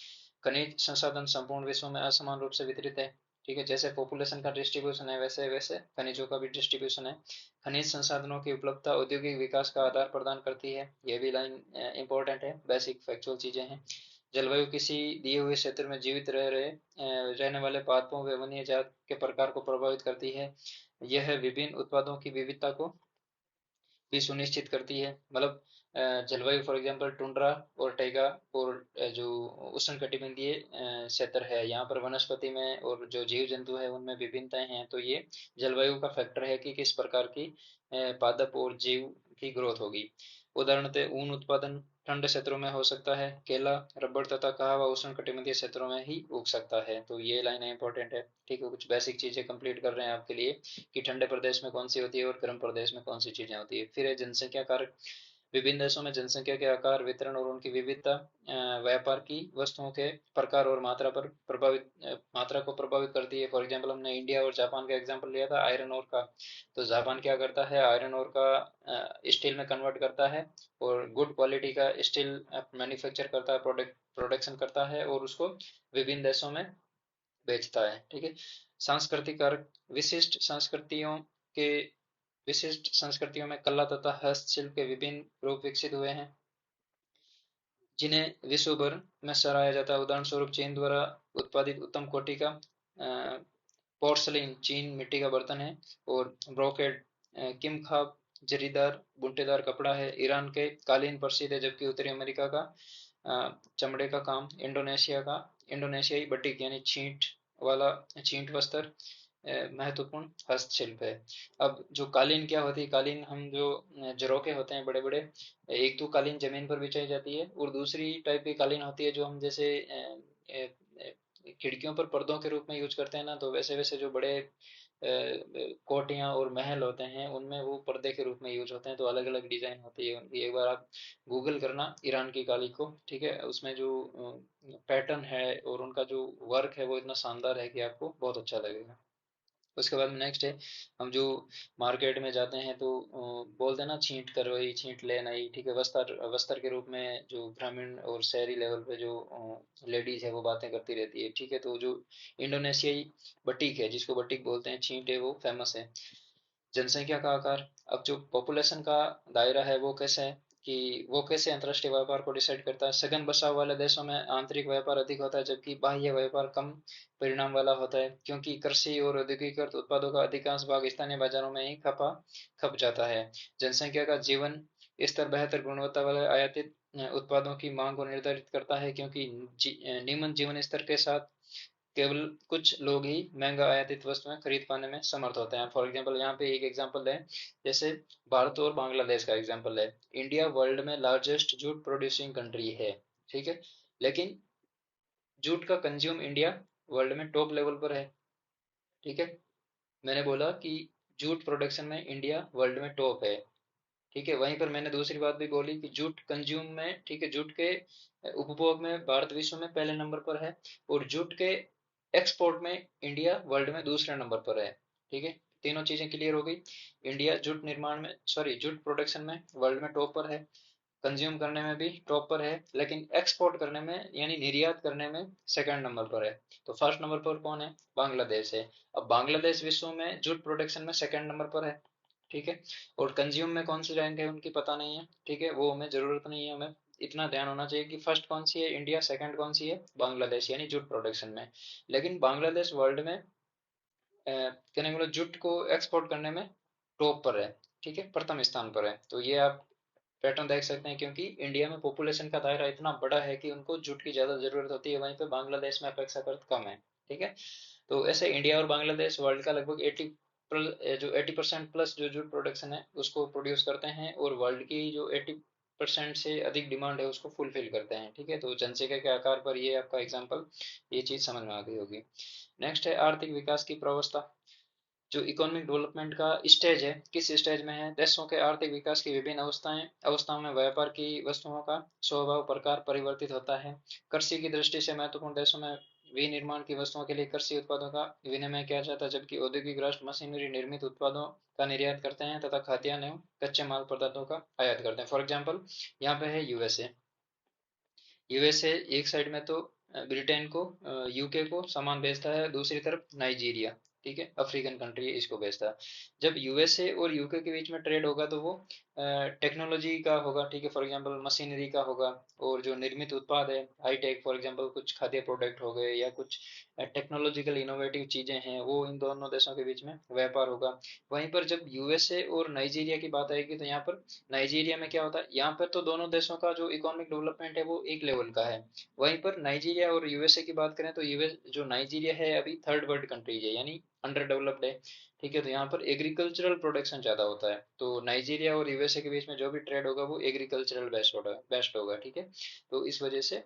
खनिज संसाधन संपूर्ण विश्व में असमान रूप से वितरित है। ठीक है, जैसे पॉपुलेशन का डिस्ट्रीब्यूशन है वैसे वैसे खनिजों का भी डिस्ट्रीब्यूशन है। खनिज संसाधनों की उपलब्धता औद्योगिक विकास का आधार प्रदान करती है। ये भी लाइन इंपॉर्टेंट है, बेसिक फैक्चुअल चीजें हैं। जलवायु किसी दिए हुए क्षेत्र में जीवित रहने वाले पादपों व वन्य जात के प्रकार को प्रभावित करती है। यह विभिन्न उत्पादों की विविधता को भी सुनिश्चित करती है। मतलब जलवायु फॉर एग्जांपल टुंड्रा और टैगा और जो उष्णकटिबंधीय क्षेत्र है, यहाँ पर वनस्पति में और जो जीव जंतु है उनमें विभिन्नताएं हैं। तो ये जलवायु का फैक्टर है कि किस प्रकार की पादप और जीव की ग्रोथ होगी। उदाहरणतः ऊन उत्पादन ठंड क्षेत्रों में हो सकता है। केला, रबड़ तथा कहवा उष्ण कटिबंधीय क्षेत्रों में ही उग सकता है। तो ये लाइन इंपॉर्टेंट है। ठीक है, कुछ बेसिक चीजें कंप्लीट कर रहे हैं आपके लिए कि ठंडे प्रदेश में कौन सी होती है और गर्म प्रदेश में कौन सी चीजें होती है। फिर है जनसंख्या कारक। विभिन्न देशों में जनसंख्या के आकार, वितरण और उनकी विविधता व्यापार की वस्तुओं के प्रकार और मात्रा को प्रभावित करती है। फॉर एग्जांपल हमने इंडिया और जापान का एग्जांपल लिया था आयरन ओर का। तो जापान क्या करता है, आयरन ओर का स्टील में कन्वर्ट करता है और गुड क्वालिटी का स्टील मैन्युफैक्चर करता है, प्रोडक्शन करता है और उसको विभिन्न देशों में बेचता है। ठीक है, सांस्कृतिक कारक। के विशिष्ट संस्कृतियों में कला तथा हस्तशिल्प के विभिन्न रूप विकसित हुए हैं, जिन्हें विश्व भर में सराहा जाता है। उदाहरण स्वरूप चीन द्वारा उत्पादित उत्तम कोटि का पोर्सलिन, चीन मिट्टी का बर्तन है। और ब्रोकेड, किमखाब, जरीदार बूटेदार कपड़ा है। ईरान के कालीन प्रसिद्ध है, जबकि उत्तरी अमेरिका का चमड़े का काम, इंडोनेशियाई बटिक यानी छींट वस्त्र महत्वपूर्ण हस्तशिल्प है। अब जो कालीन क्या होती है, कालीन हम जो जरोके होते हैं बड़े बड़े, एक तो कालीन जमीन पर बिछाई जाती है और दूसरी टाइप की कालीन होती है जो हम जैसे खिड़कियों पर पर्दों के रूप में यूज करते हैं ना, तो वैसे वैसे जो बड़े कोठियाँ और महल होते हैं उनमें वो पर्दे के रूप में यूज होते हैं। तो अलग अलग डिजाइन होती है उनकी। एक बार आप गूगल करना ईरान की काली को। ठीक है, उसमें जो पैटर्न है और उनका जो वर्क है वो इतना शानदार है कि आपको बहुत अच्छा लगेगा। उसके बाद नेक्स्ट है, हम जो मार्केट में जाते हैं तो बोलते हैं ना, छींट कर वही छींट ले नहीं। ठीक है, वस्त्र वस्त्र के रूप में जो ग्रामीण और शहरी लेवल पे जो लेडीज है वो बातें करती रहती है। ठीक है, तो जो इंडोनेशियाई बटीक है, जिसको बटीक बोलते हैं, छींट है, वो फेमस है। जनसंख्या का आकार। अब जो पॉपुलेशन का दायरा है वो कैसे है कि वो कैसे अंतर्राष्ट्रीय व्यापार को डिसाइड करता है। सघन बसाव वाले देशों में आंतरिक व्यापार अधिक होता है, जबकि बाह्य व्यापार कम परिणाम वाला होता है, क्योंकि कृषि और औद्योगिक उत्पादों का अधिकांश भाग स्थानीय बाजारों में ही खप जाता है। जनसंख्या का जीवन स्तर बेहतर गुणवत्ता वाले आयातित उत्पादों की मांग को निर्धारित करता है, क्योंकि निम्न जीवन स्तर के साथ केवल कुछ लोग ही महंगा आयातित वस्तुएं खरीद पाने में समर्थ होते हैं। फॉर एग्जांपल यहाँ पे एक एग्जांपल है, जैसे भारत और बांग्लादेश का एग्जांपल है। इंडिया वर्ल्ड में लार्जेस्ट जूट प्रोड्यूसिंग कंट्री है। ठीक है, लेकिन जूट का कंज्यूम इंडिया वर्ल्ड में टॉप लेवल पर है। ठीक है, मैंने बोला कि जूट प्रोडक्शन में इंडिया वर्ल्ड में टॉप है। ठीक है, वहीं पर मैंने दूसरी बात भी बोली कि जूट कंज्यूम में, ठीक है, जूट के उपभोग में भारत विश्व में पहले नंबर पर है और जूट के एक्सपोर्ट में इंडिया वर्ल्ड में दूसरे नंबर पर है। ठीक है, तीनों चीजें क्लियर हो गई। इंडिया जूट निर्माण में, सॉरी, जूट प्रोडक्शन में वर्ल्ड में टॉप पर है, कंज्यूम करने में भी टॉप पर है, लेकिन एक्सपोर्ट करने में यानी निर्यात करने में सेकंड नंबर पर है। तो फर्स्ट नंबर पर कौन है, बांग्लादेश है। अब बांग्लादेश विश्व में जूट प्रोडक्शन में सेकंड नंबर पर है। ठीक है, और कंज्यूम में कौन सी रैंक है उनकी पता नहीं है। ठीक है, वो हमें जरूरत नहीं है। हमें इतना ध्यान होना चाहिए कि फर्स्ट कौन सी है इंडिया, सेकंड कौन सी है बांग्लादेश, यानी जूट प्रोडक्शन में। लेकिन बांग्लादेश वर्ल्ड में कहने का मतलब जूट को एक्सपोर्ट करने में टॉप पर है। ठीक है, प्रथम स्थान पर है। तो ये आप पैटर्न देख सकते हैं, क्योंकि इंडिया में पॉपुलेशन का दायरा इतना बड़ा है कि उनको जूट की ज़्यादा ज़रूरत होती है, वहीं पे बांग्लादेश में अपेक्षाकृत कम है। ठीक है। तो ऐसे इंडिया और बांग्लादेश वर्ल्ड का लगभग 80% प्लस जो जूट प्रोडक्शन है उसको प्रोड्यूस करते हैं, और वर्ल्ड की जो 80% से अधिक डिमांड है उसको फुलफिल करते हैं। ठीक है। तो जनसंख्या के आकार पर ये आपका एग्जाम्पल, ये चीज़ समझ में आ गई होगी। नेक्स्ट है आर्थिक विकास की प्रावस्था। जो इकोनॉमिक डेवलपमेंट का स्टेज है, किस स्टेज में है? देशों के आर्थिक विकास की विभिन्न अवस्थाओं में व्यापार की वस्तुओं का स्वभाव प्रकार परिवर्तित होता है। कृषि की दृष्टि से महत्वपूर्ण देशों में विनिर्माण की वस्तुओं के लिए कृषि उत्पादों का विनिमय किया जाता है, जबकि औद्योगिक राष्ट्र मशीनरी निर्मित उत्पादों का निर्यात करते हैं तथा खाद्यान्न एवं कच्चे माल पदार्थों का आयात करते हैं। फॉर एग्जाम्पल यहाँ पे है यूएसए। यूएसए एक साइड में तो ब्रिटेन को, यूके को सामान बेचता है, दूसरी तरफ नाइजीरिया, ठीक है, अफ्रीकन कंट्री है, इसको बेचता है। जब यूएसए और यूके के बीच में ट्रेड होगा तो वो टेक्नोलॉजी का होगा। ठीक है। फॉर एग्जांपल मशीनरी का होगा, और जो निर्मित उत्पाद है हाई टेक, फॉर एग्जांपल कुछ खाद्य प्रोडक्ट हो गए या कुछ टेक्नोलॉजिकल इनोवेटिव चीजें हैं, वो इन दोनों देशों के बीच में व्यापार होगा। वहीं पर जब यूएसए और नाइजीरिया की बात आएगी तो यहाँ पर नाइजीरिया में क्या होता है, यहाँ पर तो दोनों देशों का जो इकोनॉमिक डेवलपमेंट है वो एक लेवल का है। वहीं पर नाइजीरिया और यूएसए की बात करें तो यूएस जो नाइजीरिया है अभी थर्ड वर्ल्ड कंट्रीज है, यानी अंडर डेवलप्ड है। ठीक है। तो यहाँ पर एग्रीकल्चरल प्रोडक्शन ज्यादा होता है, तो नाइजीरिया और यूएसए के बीच में जो भी ट्रेड होगा वो एग्रीकल्चरल बेस्ट होगा। ठीक है। तो इस वजह से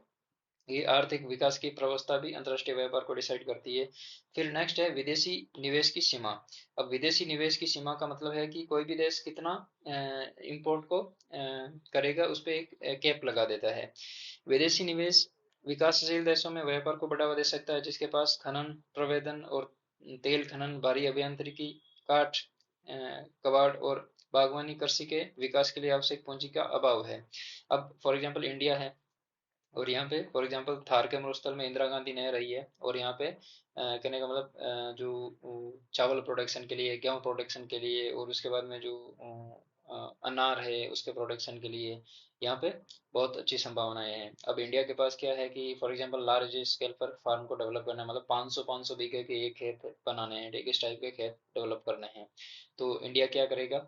ये आर्थिक विकास की प्रवस्था भी अंतर्राष्ट्रीय व्यापार को डिसाइड करती है। फिर नेक्स्ट है विदेशी निवेश की सीमा। अब विदेशी निवेश की सीमा का मतलब है कि कोई भी देश कितना इंपोर्ट को करेगा, उस पर एक कैप लगा देता है। विदेशी निवेश विकासशील देशों में व्यापार को बढ़ावा दे सकता है, जिसके पास खनन, प्रवेदन और तेल खनन, भारी अभियांत्रिकी, काठ, कबाड़ और बागवानी कृषि के विकास के लिए आवश्यक पूंजी का अभाव है। अब फॉर एग्जांपल इंडिया है, और यहाँ पे फॉर एग्जांपल थार के मरुस्थल में इंदिरा गांधी नहर रही है, और यहाँ पे कहने का मतलब जो चावल प्रोडक्शन के लिए, गेहूं प्रोडक्शन के लिए, और उसके बाद में जो अनार है उसके प्रोडक्शन के लिए यहाँ पे बहुत अच्छी संभावनाएं हैं। अब इंडिया के पास क्या है कि फॉर एग्जांपल लार्ज स्केल पर फार्म को डेवलप करना है, मतलब 500 बीघे के एक खेत बनाने हैं, ठीक, इस टाइप के खेत डेवलप करने हैं। तो इंडिया क्या करेगा,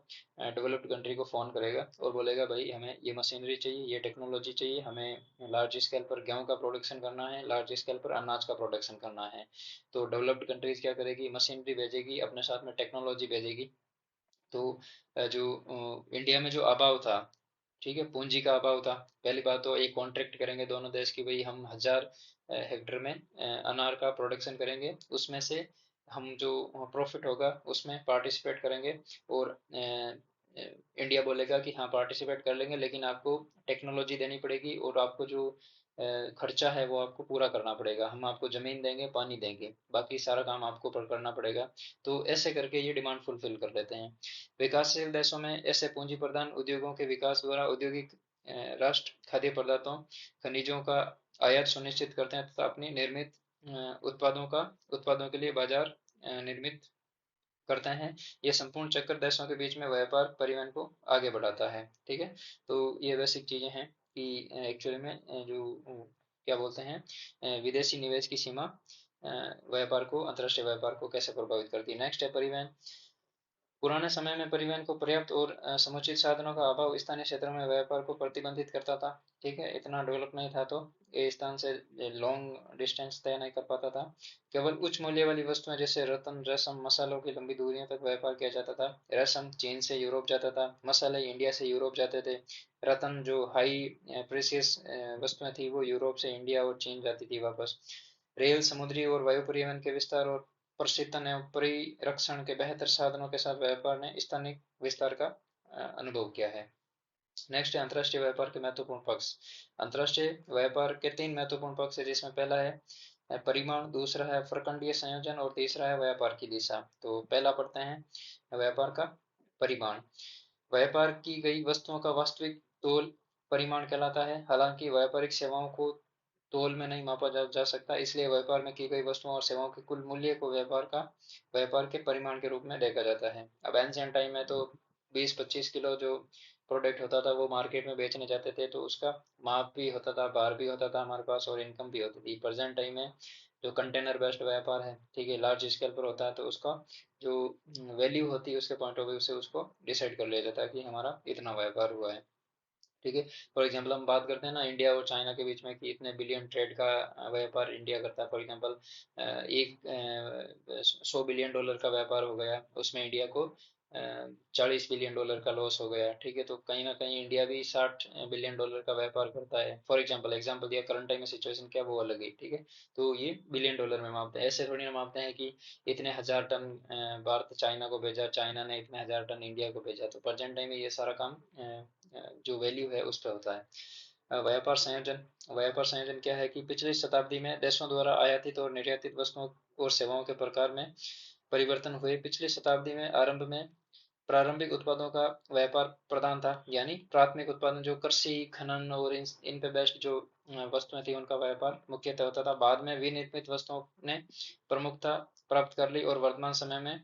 डेवलप्ड कंट्री को फ़ोन करेगा और बोलेगा भाई हमें ये मशीनरी चाहिए, ये टेक्नोलॉजी चाहिए, हमें लार्ज स्केल पर गेहूं का प्रोडक्शन करना है, लार्ज स्केल पर अनाज का प्रोडक्शन करना है। तो डेवलप्ड कंट्रीज क्या करेगी, मशीनरी भेजेगी, अपने साथ में टेक्नोलॉजी भेजेगी। तो जो इंडिया में जो अभाव था, ठीक है, पूंजी का अभाव था। पहली बात तो एक कॉन्ट्रैक्ट करेंगे दोनों देश की, भाई हम 1000 हेक्टेयर में अनार का प्रोडक्शन करेंगे, उसमें से हम जो प्रॉफिट होगा उसमें पार्टिसिपेट करेंगे। और इंडिया बोलेगा कि हाँ पार्टिसिपेट कर लेंगे, लेकिन आपको टेक्नोलॉजी देनी पड़ेगी, और आपको जो खर्चा है वो आपको पूरा करना पड़ेगा। हम आपको जमीन देंगे, पानी देंगे, बाकी सारा काम आपको करना पड़ेगा। तो ऐसे करके ये डिमांड फुलफिल कर देते हैं। विकासशील देशों में ऐसे पूंजी प्रधान उद्योगों के विकास द्वारा औद्योगिक राष्ट्र खाद्य पदार्थों, खनिजों का आयात सुनिश्चित करते हैं तथा अपनी निर्मित उत्पादों के लिए बाजार निर्मित करते हैं। ये संपूर्ण चक्कर देशों के बीच में व्यापार परिवहन को आगे बढ़ाता है। ठीक है। तो ये बेसिक चीजें हैं कि एक्चुअली में जो क्या बोलते हैं, विदेशी निवेश की सीमा व्यापार को, अंतर्राष्ट्रीय व्यापार को कैसे प्रभावित करती है। नेक्स्ट है परिवहन। पुराने समय में परिवहन को पर्याप्त और समुचित साधनों का अभाव स्थानीय क्षेत्रों में व्यापार को प्रतिबंधित करता था। ठीक है। इतना डेवलप नहीं था, तो ये स्थान से लॉन्ग डिस्टेंस तय नहीं कर पाता था। केवल उच्च मूल्य वाली वस्तुएं जैसे रत्न, रेशम, मसालों की लंबी दूरियों तक व्यापार किया जाता था। रेशम चीन से यूरोप जाता था, मसाले इंडिया से यूरोप जाते थे। रत्न जो हाई प्रेशियस वस्तुएं थी वो यूरोप से इंडिया और चीन जाती थी वापस। रेल, समुद्री और वायु परिवहन के विस्तार और प्रशीतन एवं परिरक्षण के बेहतर साधनों के साथ व्यापार ने स्थानिक विस्तार का अनुभव किया है। नेक्स्ट है अंतर्राष्ट्रीय व्यापार के महत्वपूर्ण पक्ष। अंतर्राष्ट्रीय व्यापार के 3 महत्वपूर्ण पक्ष है, जिसमें पहला है परिमाण, दूसरा है प्रखंडीय संयोजन, और तीसरा है व्यापार की दिशा। तो पहला पढ़ते हैं व्यापार का परिमाण। व्यापार की गई वस्तुओं का वास्तविक तोल परिमाण कहलाता है। हालांकि व्यापारिक सेवाओं को तोल में नहीं मापा जा सकता, इसलिए व्यापार में की गई वस्तुओं और सेवाओं के कुल मूल्य को व्यापार के परिमाण के रूप में देखा जाता है। अब एंशियंट टाइम में तो 20-25 किलो जो प्रोडक्ट होता था वो मार्केट में बेचने जाते थे, तो उसका माप भी होता था, भार भी होता था हमारे पास, और इनकम भी होती थी। प्रेजेंट टाइम में जो कंटेनर बेस्ड व्यापार है, ठीक है, लार्ज स्केल पर होता है, तो उसका जो वैल्यू होती है उसके पॉइंट ऑफ व्यू से उसको डिसाइड कर लिया जाता है कि हमारा इतना व्यापार हुआ है। ठीक है। फॉर एग्जांपल हम बात करते हैं ना इंडिया और चाइना के बीच में कि इतने बिलियन ट्रेड का व्यापार इंडिया करता है। फॉर एग्जांपल एक 100 बिलियन डॉलर का व्यापार हो गया, उसमें इंडिया को 40 बिलियन डॉलर का लॉस हो गया। ठीक है, तो कहीं ना कहीं इंडिया भी 60 बिलियन डॉलर का व्यापार करता है। फॉर एग्जांपल एग्जांपल दिया, करंट टाइम में सिचुएशन क्या वो अलग है। ठीक है, तो ये बिलियन डॉलर में मापते हैं, ऐसे थोड़ी ना मापते हैं कि इतने हजार टन भारत चाइना को भेजा, चाइना ने इतने हजार टन इंडिया को भेजा। तो प्रेजेंट टाइम में ये सारा काम जो वैल्यू है उस पर होता है। व्यापार संयोजन, व्यापार संयोजन क्या है कि पिछली शताब्दी में देशों द्वारा आयातित और निर्यातित वस्तुओं और सेवाओं के प्रकार में परिवर्तन हुए। पिछली शताब्दी में आरंभ में प्रारंभिक उत्पादों का व्यापार प्रधान था, यानी प्राथमिक उत्पादन जो कृषि खनन और इन पे बेस्ड जो वस्तुएं थी उनका व्यापार मुख्यतः होता था। बाद में विनिर्मित वस्तुओं ने प्रमुखता प्राप्त कर ली और वर्तमान समय में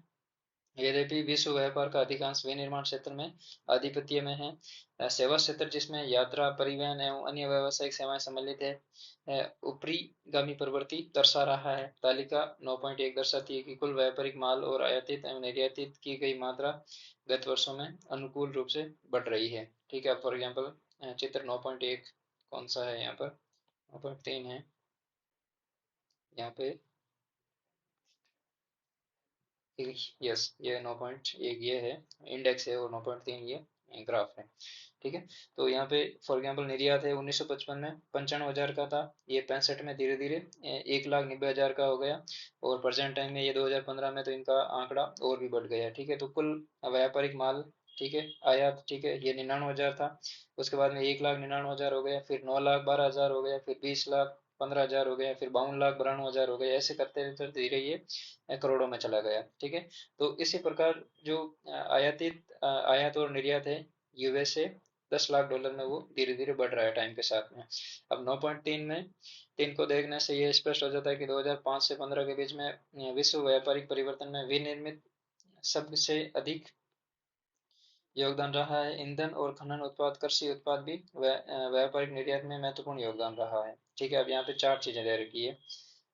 यद्यपि विश्व व्यापार का अधिकांश विनिर्माण क्षेत्र में आधिपत्य में है। सेवा क्षेत्र जिसमें यात्रा, परिवहन एवं अन्य व्यावसायिक सेवाएं सम्मिलित है, ऊपरीगामी प्रवृत्ति दर्शा रहा है। तालिका 9.1 दर्शाती है कि कुल व्यापारिक माल और आयातित एवं निर्यातित की गई मात्रा गत वर्षों में अनुकूल रूप से बढ़ रही है। ठीक है, फॉर एग्जाम्पल चित्र 9.1 कौन सा है यहाँ पर? 9.3 है यहाँ पे। यस, ये 9.1 ये है, इंडेक्स है, और 9.3 ये ग्राफ है। ठीक है, तो यहाँ पे फॉर एग्जांपल निर्यात है 1955 में 95,000 का था, ये 65 में धीरे धीरे 1,90,000 का हो गया, और प्रेजेंट टाइम में ये 2015 में तो इनका आंकड़ा और भी बढ़ गया। ठीक है, तो कुल व्यापारिक माल, ठीक है, आयात, ठीक है, ये 99,000 था, उसके बाद में 1,99,000 हो गया, फिर 9,12,000 हो गया, फिर 20,15,000 हो गया, फिर 52,92,000 हो गया, ऐसे करते करते धीरे ये करोड़ों में चला गया। ठीक है, तो इसी प्रकार जो आयात और निर्यात है यूएस से 10 लाख डॉलर में वो धीरे धीरे बढ़ रहा है टाइम के साथ में। अब 9.3 में 3 को देखने से ये स्पष्ट हो जाता है कि 2005 से 15 के बीच में विश्व व्यापारिक परिवर्तन में विनिर्मित सबसे अधिक योगदान रहा है। ईंधन और खनन उत्पाद, कृषि उत्पाद भी व्यापारिक निर्यात में महत्वपूर्ण योगदान रहा है। ठीक है, अब यहाँ पे चार चीजें दे रखी है।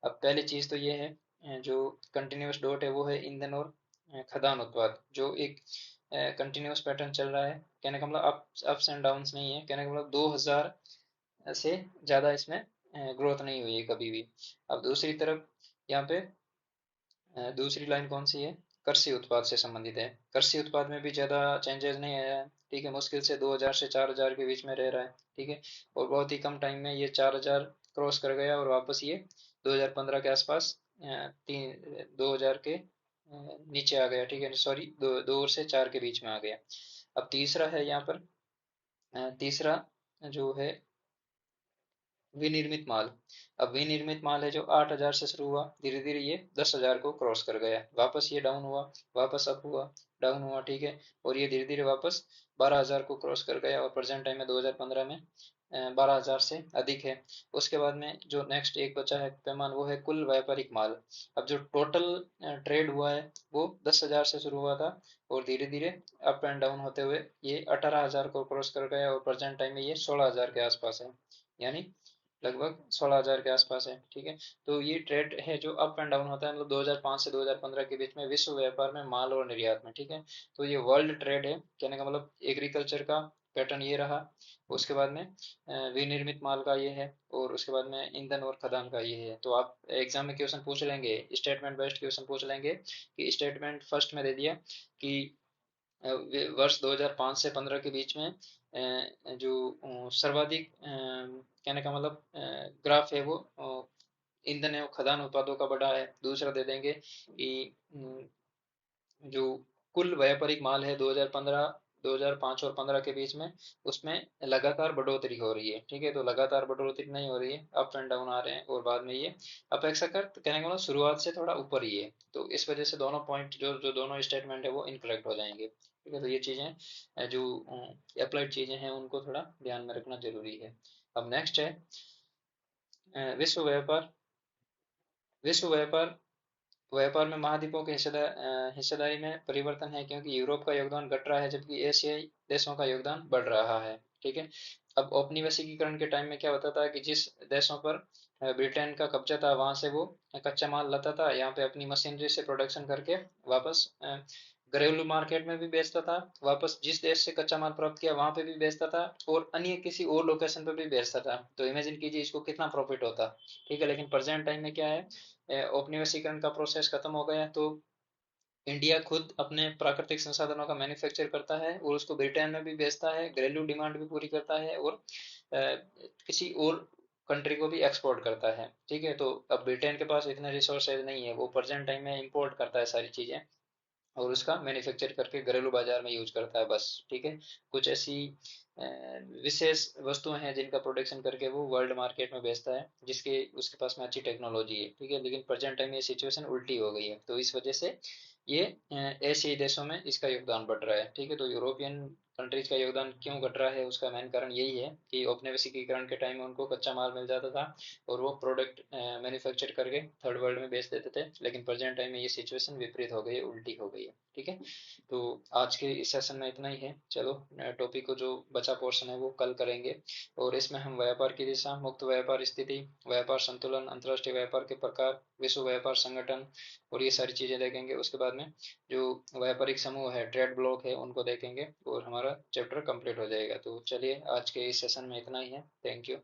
अब पहली चीज तो ये है, जो कंटिन्यूस डॉट है वो है ईंधन और खदान उत्पाद, जो एक कंटिन्यूस पैटर्न चल रहा है। कहने का मतलब अप्स एंड डाउन्स नहीं है, कहने का मतलब 2000 से ज्यादा इसमें ग्रोथ नहीं हुई है कभी भी। अब दूसरी तरफ यहाँ पे दूसरी लाइन कौन सी है? कृषि उत्पाद से संबंधित है। कृषि उत्पाद में भी ज्यादा चेंजेस नहीं आया है। ठीक है, मुश्किल से 2000 से 4000 के बीच में रह रहा है। ठीक है, और बहुत ही कम टाइम में ये 4000 क्रॉस कर गया, और वापस ये 2015 के आसपास 2000 के नीचे आ गया। ठीक है, सॉरी, 2 और से 4 के बीच में आ गया। अब तीसरा है यहाँ पर, तीसरा जो है विनिर्मित माल। अब विनिर्मित माल है जो 8,000 से शुरू हुआ, धीरे धीरे ये 10,000 को क्रॉस कर गया, वापस ये डाउन हुआ, वापस अप हुआ, डाउन हुआ। ठीक है, और ये धीरे धीरे वापस 12,000 को क्रॉस कर गया, और प्रेजेंट टाइम में 2015 में 12,000 से अधिक है। उसके बाद में जो नेक्स्ट एक बचा है पैमान, वो है कुल व्यापारिक माल। अब जो टोटल ट्रेड हुआ है वो 10,000 से शुरू हुआ था, और धीरे धीरे अप एंड डाउन होते हुए ये 18,000 को क्रॉस कर गया, और प्रेजेंट टाइम में ये 16,000 के आसपास है, यानी लगभग 16,000 के आसपास है। ठीक है, तो ये ट्रेड है जो अप एंड डाउन होता है, मतलब 2005 से 2015 के बीच में विश्व व्यापार में माल और निर्यात में। ठीक है, तो ये वर्ल्ड ट्रेड है, कहने का मतलब एग्रीकल्चर का पैटर्न ये रहा, उसके बाद में विनिर्मित माल का ये है, और उसके बाद में ईंधन और खदान का ये है। तो आप एग्जाम में क्वेश्चन पूछ लेंगे, स्टेटमेंट बेस्ड क्वेश्चन पूछ लेंगे, कि स्टेटमेंट फर्स्ट में दे दिया कि वर्ष 2005 से 15 के बीच में जो सर्वाधिक कहने का मतलब ग्राफ है वो ईंधन एवं खदान उत्पादों का बढ़ा है। दूसरा दे देंगे कि जो कुल व्यापारिक माल है 2015 2005 और 15 के बीच में, उसमें लगातार बढ़ोतरी हो रही है। ठीक है, तो लगातार बढ़ोतरी नहीं हो रही है, अप एंड डाउन आ रहे हैं, और बाद में ये अपेक्षाकृत कहने का मतलब शुरुआत से थोड़ा ऊपर ही है। तो इस वजह से दोनों पॉइंट जो जो दोनों स्टेटमेंट है वो इनकरेक्ट हो जाएंगे। ठीक है, तो ये चीजें जो अप्लाइड चीजें हैं उनको थोड़ा ध्यान में रखना जरूरी है। अब नेक्स्ट है विश्व व्यापार। विश्व व्यापार, व्यापार में महाद्वीपों की हिस्सेदारी में परिवर्तन है, क्योंकि यूरोप का योगदान घट रहा है जबकि एशियाई देशों का योगदान बढ़ रहा है। ठीक है, अब औपनिवेशिकीकरण के टाइम में क्या होता था कि जिस देशों पर ब्रिटेन का कब्जा था, वहां से वो कच्चा माल लाता था, यहाँ पे अपनी मशीनरी से प्रोडक्शन करके वापस घरेलू मार्केट में भी बेचता था, वापस जिस देश से कच्चा माल प्राप्त किया वहां पे भी बेचता था, और अन्य किसी और लोकेशन पे भी बेचता था। तो इमेजिन कीजिए इसको कितना प्रॉफिट होता। ठीक है, लेकिन प्रेजेंट टाइम में क्या है, औपनिवेशीकरण का प्रोसेस खत्म हो गया, तो इंडिया खुद अपने प्राकृतिक संसाधनों का मैन्युफैक्चर करता है और उसको ब्रिटेन में भी बेचता है, घरेलू डिमांड भी पूरी करता है, और किसी और कंट्री को भी एक्सपोर्ट करता है। ठीक है, तो अब ब्रिटेन के पास इतने रिसोर्सेज नहीं है, वो प्रेजेंट टाइम में इंपोर्ट करता है सारी चीजें, और उसका मैन्युफैक्चर करके घरेलू बाजार में यूज करता है बस। ठीक है, कुछ ऐसी विशेष वस्तुएं हैं जिनका प्रोडक्शन करके वो वर्ल्ड मार्केट में बेचता है, जिसके उसके पास में अच्छी टेक्नोलॉजी है। ठीक है, लेकिन प्रेजेंट टाइम में ये सिचुएशन उल्टी हो गई है, तो इस वजह से ये एशियाई देशों में इसका योगदान बढ़ रहा है। ठीक है, तो यूरोपियन कंट्रीज का योगदान क्यों घट रहा है, उसका मेन कारण यही है कि औपनिवेशिकीकरण के टाइम में उनको कच्चा माल मिल जाता था और वो प्रोडक्ट मैन्युफैक्चर करके थर्ड वर्ल्ड में बेच देते थे, लेकिन प्रेजेंट टाइम में ये सिचुएशन विपरीत हो गई है, उल्टी हो गई है। ठीक है, तो आज के इस सेशन में इतना ही है। चलो, टॉपिक को जो बचा पोर्शन है वो कल करेंगे, और इसमें हम व्यापार की दिशा, मुक्त व्यापार स्थिति, व्यापार संतुलन, अंतर्राष्ट्रीय व्यापार के प्रकार, विश्व व्यापार संगठन, और ये सारी चीजें देखेंगे। उसके बाद में जो व्यापारिक समूह है, ट्रेड ब्लॉक है, उनको देखेंगे और हमारा चैप्टर कंप्लीट हो जाएगा। तो चलिए, आज के इस सेशन में इतना ही है। Thank you.